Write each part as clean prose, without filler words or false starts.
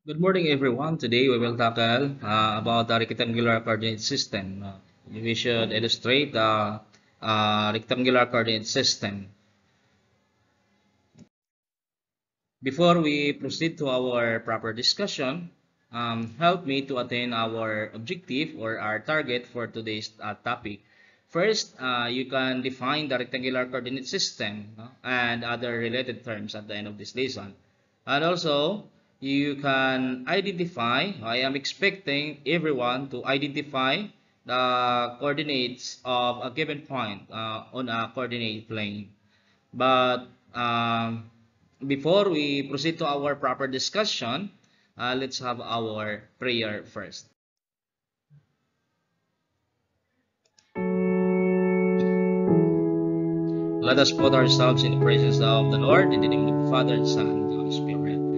Good morning, everyone. Today we will tackle about the rectangular coordinate system. We should illustrate the rectangular coordinate system. Before we proceed to our proper discussion, help me to attain our objective or our target for today's topic. First, you can define the rectangular coordinate system, no, and other related terms at the end of this lesson. And also, you can identify, I am expecting everyone to identify the coordinates of a given point on a coordinate plane. But before we proceed to our proper discussion, let's have our prayer first. Let us put ourselves in the presence of the Lord in the name of the Father, Son, and the Holy Spirit. Amen.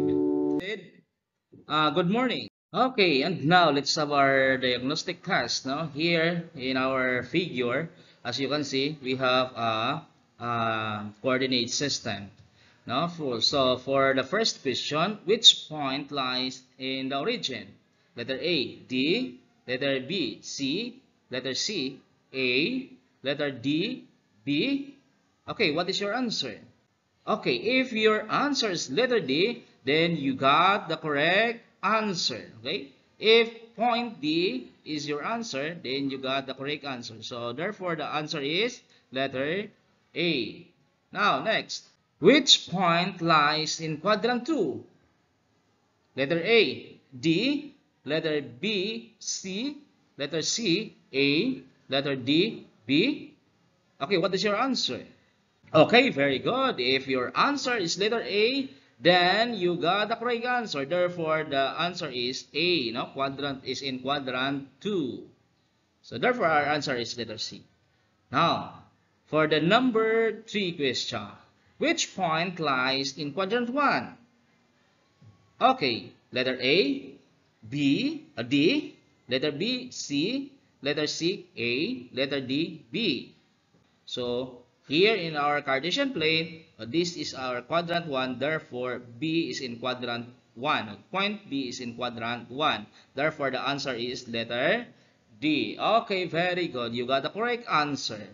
Good morning. Okay, and now let's have our diagnostic test. Now, here in our figure, as you can see, we have a coordinate system. Now, for the first question, which point lies in the origin? Letter A, D. Letter B, C. Letter C, A. Letter D, B. Okay, what is your answer? Okay, if your answer is letter D, then you got the correct answer. Okay, if point D is your answer, then you got the correct answer. So therefore, the answer is letter A. Now, next. Which point lies in quadrant 2? Letter A, D. Letter B, C. Letter C, A. Letter D, B. Okay, what is your answer? Okay, very good. If your answer is letter A, then you got the correct answer. Therefore, the answer is A. No? Quadrant is in quadrant 2. So therefore, our answer is letter C. Now, for the number 3 question, which point lies in quadrant 1? Okay, letter A, B, D, letter B, C, letter C, A, letter D, B. So, here in our Cartesian plane, this is our quadrant 1, therefore B is in quadrant 1. Point B is in quadrant 1. Therefore, the answer is letter D. Okay, very good. You got the correct answer.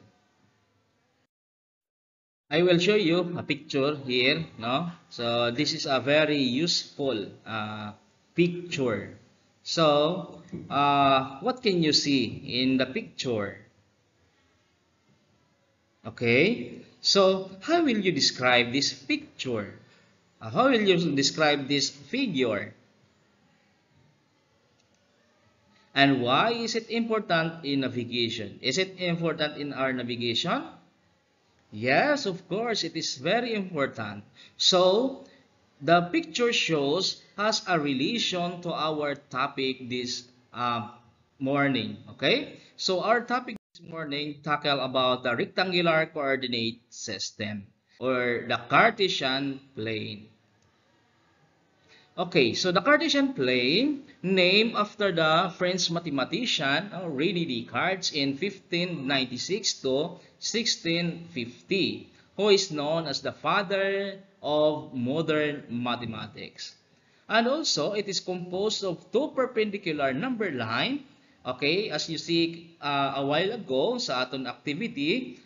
I will show you a picture here, no? So this is a very useful picture. So what can you see in the picture? Okay, so how will you describe this picture? How will you describe this figure? And why is it important in navigation? Is it important in our navigation? Yes, of course, it is very important. So, the picture shows has a relation to our topic this morning. Okay? So, our topic this morning tackle about the rectangular coordinate system or the Cartesian plane. Okay, so the Cartesian plane, named after the French mathematician René Descartes in 1596 to 1650, who is known as the father of modern mathematics. And also, it is composed of two perpendicular number line. Okay, as you see a while ago sa aton activity,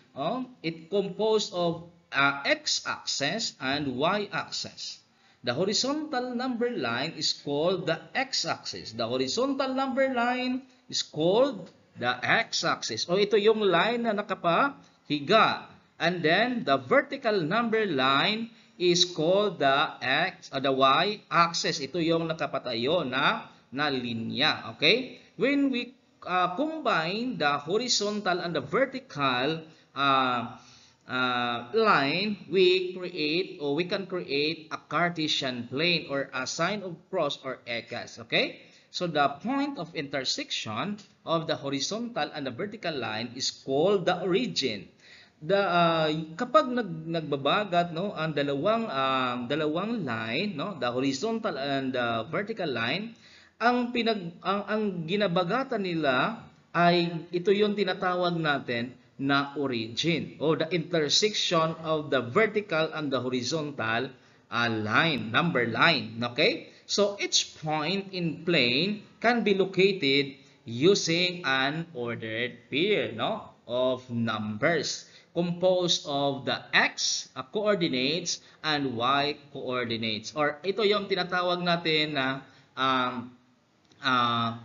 it composed of x-axis and y-axis. The horizontal number line is called the x-axis. The horizontal number line is called the x-axis. O ito yung line na nakapahiga. And then the vertical number line is called the the y-axis. Ito yung nakapatayo na linya. Okay? When we combine the horizontal and the vertical line, we can create a Cartesian plane or a sign of cross or x. Okay? So the point of intersection of the horizontal and the vertical line is called the origin. Kapag nagbabagat ang dalawang line, the horizontal and the vertical line, ang ginabagatan nila ay ito yung tinatawag natin na origin o the intersection of the vertical and the horizontal number line. Okay? So each point in plane can be located using an ordered pair, no, of numbers composed of the x coordinates and y coordinates. Or ito yung tinatawag natin na um, uh,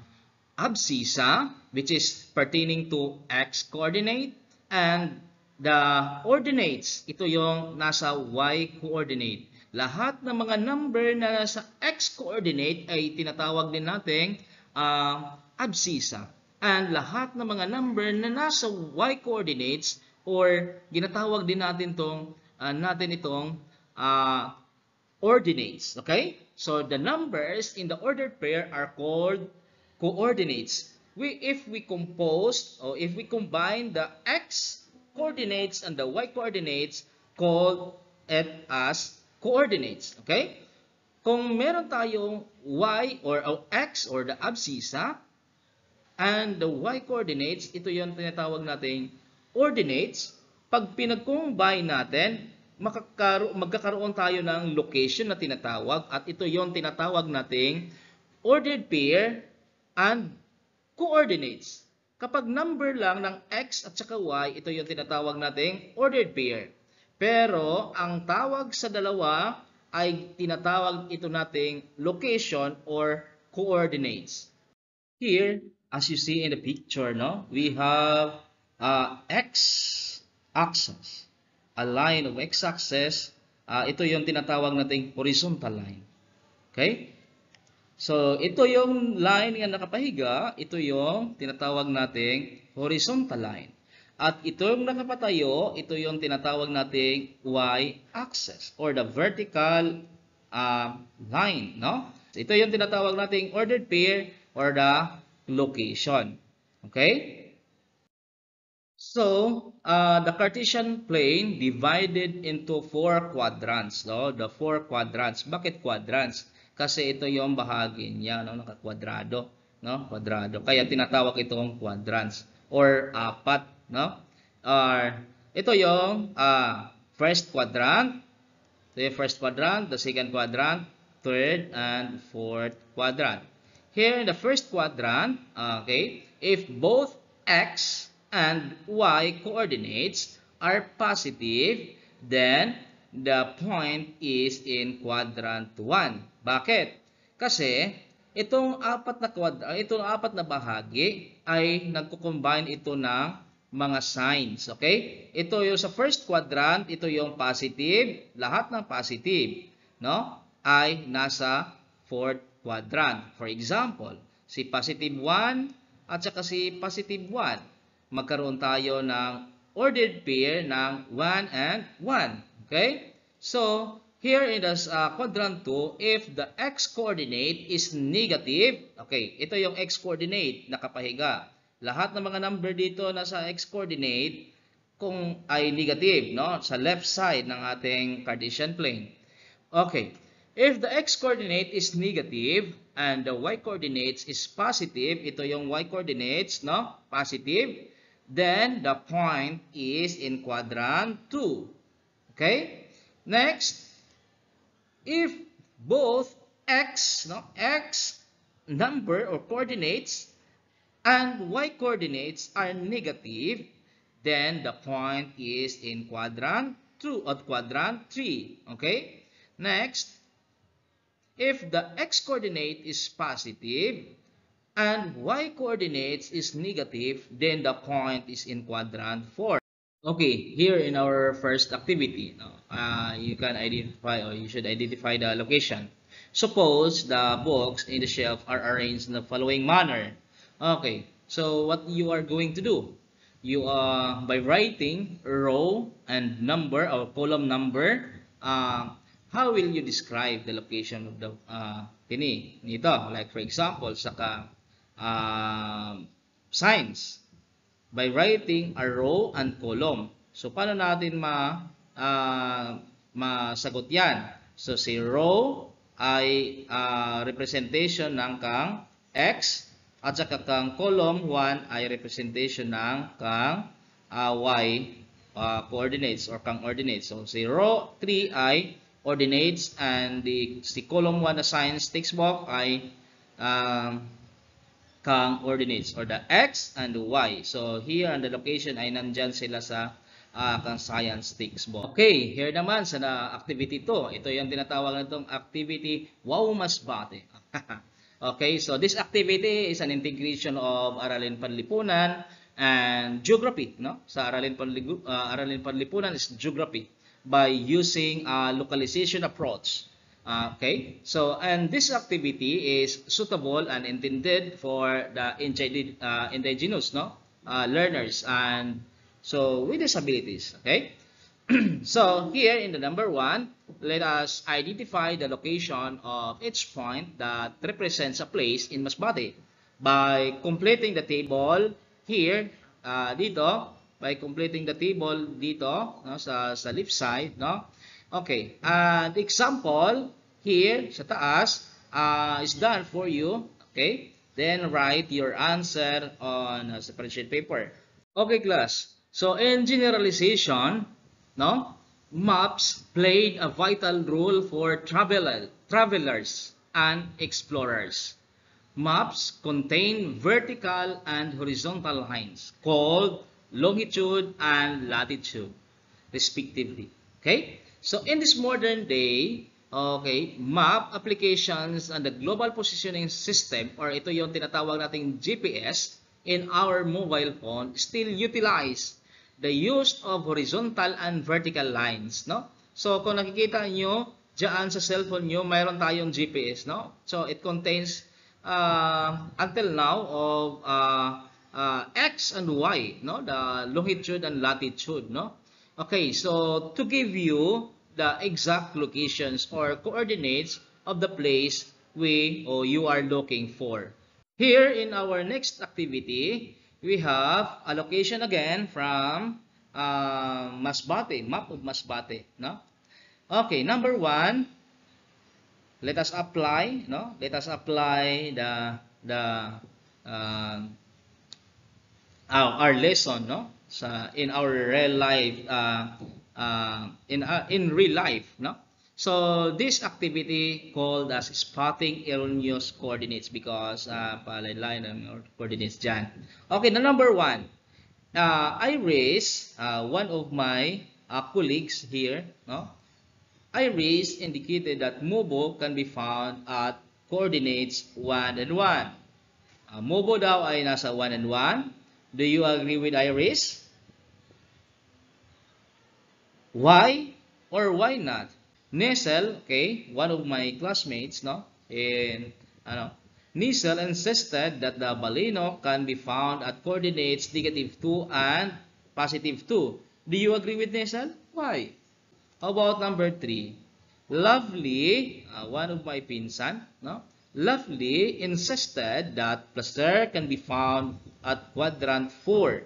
abscissa, which is pertaining to x coordinate, and the ordinates, ito yung nasa y coordinate. Lahat ng mga number na nasa x coordinate ay tinatawag din nating abscissa. And lahat ng mga number na nasa y coordinates or ginatawag din natin itong ordinates. Okay? So the numbers in the ordered pair are called coordinates. If we compose or if we combine the x coordinates and the y coordinates, called it as coordinates. Okay? Kung meron tayong y or x or the abscissa and the y coordinates, ito yung tinatawag nating ordinates. Pag pinag-combine natin, magkakaroon tayo ng location na tinatawag at ito yung tinatawag nating ordered pair and coordinates. Kapag number lang ng x at saka y, ito yung tinatawag nating ordered pair. Pero ang tawag sa dalawa ay tinatawag ito nating location or coordinates. Here, as you see in the picture, no, we have x-axis. A line of x-axis, ito yung tinatawag nating horizontal line. Okay? So, ito yung line na nakapahiga, ito yung tinatawag nating horizontal line. At ito yung nakapatayo, ito yung tinatawag nating y-axis or the vertical line, no? Ito yung tinatawag nating ordered pair or the location. Okay? So, the Cartesian plane divided into 4 quadrants, no? The 4 quadrants. Bakit quadrants? Kasi ito yung bahagi niya, no? Nakakwadrado, no? Kwadrado. Kaya tinatawag itong quadrants or apat, no? Ito yung first quadrant. Ito yung first quadrant, the second quadrant, third and fourth quadrant. Here in the first quadrant, okay, if both x and y coordinates are positive, then the point is in quadrant 1. Bakit? Kasi itong apat na bahagi ay nagko-combine ito ng mga signs, okay? Ito yung sa first quadrant, ito yung positive, lahat ng positive, no? Ay nasa fourth quadrant. For example, si positive 1 at saka si positive 1. Magkaroon tayo ng ordered pair ng 1 and 1. Okay? So, here in this quadrant 2, if the x-coordinate is negative, okay, ito yung x-coordinate, nakapahiga. Lahat ng mga number dito nasa x-coordinate kung ay negative, no? Sa left side ng ating Cartesian plane. Okay. If the x-coordinate is negative and the y-coordinates is positive, ito yung y-coordinates, no? Positive. Then the point is in quadrant 2. Okay? Next, if both x number or coordinates and y coordinates are negative, then the point is in quadrant 2 or quadrant 3. Okay? Next, if the x coordinate is positive and y coordinates is negative, then the point is in quadrant 4. Okay, here in our first activity, you can identify or you should identify the location. Suppose the books in the shelf are arranged in the following manner. Okay, so what you are going to do? You by writing row and number or column number, how will you describe the location of the nito? Like for example, saka signs by writing a row and column. So, paano natin masagot yan? So, si row ay representation ng kang x at saka kang column 1 ay representation ng kang y coordinates or kang ordinates. So, si row 3 ay ordinates, and the column 1 na science textbook ay kang ordinates or the x and the y. So here on the location ay nandyan sila sa kang science textbook. Okay, here naman sa activity 2. Ito yung tinatawag na itong activity Wow Masbate. Okay, so this activity is an integration of Aralin Panlipunan and geography, no? Sa Aralin Panlipunan is geography by using a localization approach. Okay, so and this activity is suitable and intended for the indigenous, no, learners and so with disabilities. Okay, so here in the number 1, let us identify the location of each point that represents a place in Masbate by completing the table here dito. By completing the table dito, no, sa left side, no? Okay, the example here sa taas is done for you. Okay, then write your answer on a spreadsheet paper. Okay, class. So in generalization, no, maps played a vital role for travelers and explorers. Maps contain vertical and horizontal lines called longitude and latitude, respectively. Okay? So in this modern day, okay, map applications and the global positioning system, or ito yung tinatawag nating GPS, in our mobile phone still utilize the use of horizontal and vertical lines, no? So kung nakikita nyo diyan sa cellphone nyo, mayroon tayong GPS, no? So it contains until now of X and Y, no? The longitude and latitude, no? Okay, so to give you the exact locations or coordinates of the place you are looking for. Here in our next activity, we have a location again from Masbate, map of Masbate, no? Okay, number 1, let us apply, no? Let us apply our lesson, no, in our real life, in real life, no. So this activity called as spotting erroneous coordinates because palaylayan ng coordinates dyan. Okay, the number 1, I raise one of my colleagues here, no. Iris indicated that Mobo can be found at coordinates 1 and 1. Mobo daw ay nasa 1 and 1. Do you agree with Iris? Why or why not? Nesel, okay, one of my classmates, no, Nesel insisted that the Baleno can be found at coordinates -2 and +2. Do you agree with Nesel? Why? How about number 3? Lovely, one of my pinsan, no? Lovely insisted that Placer can be found at quadrant 4.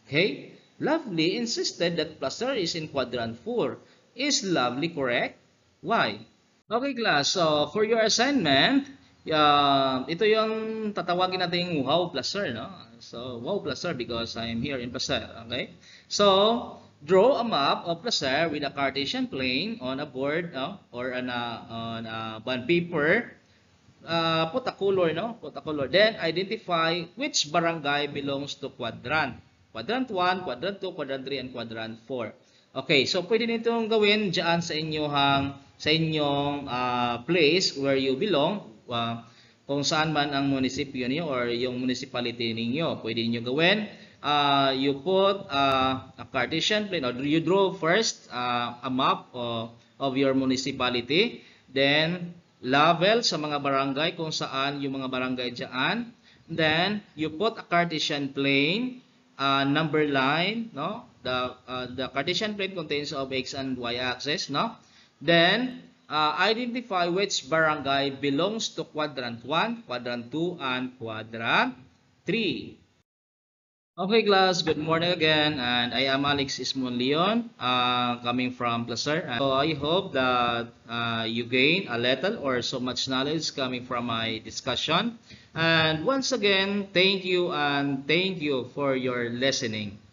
Okay? Lovely insisted that Placer is in quadrant 4. Is Lovely correct? Why? Okay, class. So, for your assignment, ito yung tatawagin natin wow Placer, no? So, wow Placer because I'm here in Placer. Okay? So, draw a map of Placer with a Cartesian plane on a board, no? Or on a bond paper. Put a color, no? Put a color. Then identify which barangay belongs to quadrant. Quadrant 1, quadrant 2, quadrant 3, and quadrant 4. Okay, so pwede nitong gawin diyan sa inyong place where you belong, kung saan man ang munisipyo niyo or yung municipality ninyo. Pwede niyo gawin. You put a Cartesian plane, or you draw first a map of your municipality, then level sa mga barangay kung saan yung mga barangay dyan. Then you put a Cartesian plane, number line, no? The Cartesian plane contains of x and y axis, no? Then identify which barangay belongs to quadrant 1, quadrant 2, and quadrant 3. Okay, class, good morning again, and I am Alex Ismon Leon, coming from Placer. So I hope that you gain a little or so much knowledge coming from my discussion. And once again, thank you and thank you for your listening.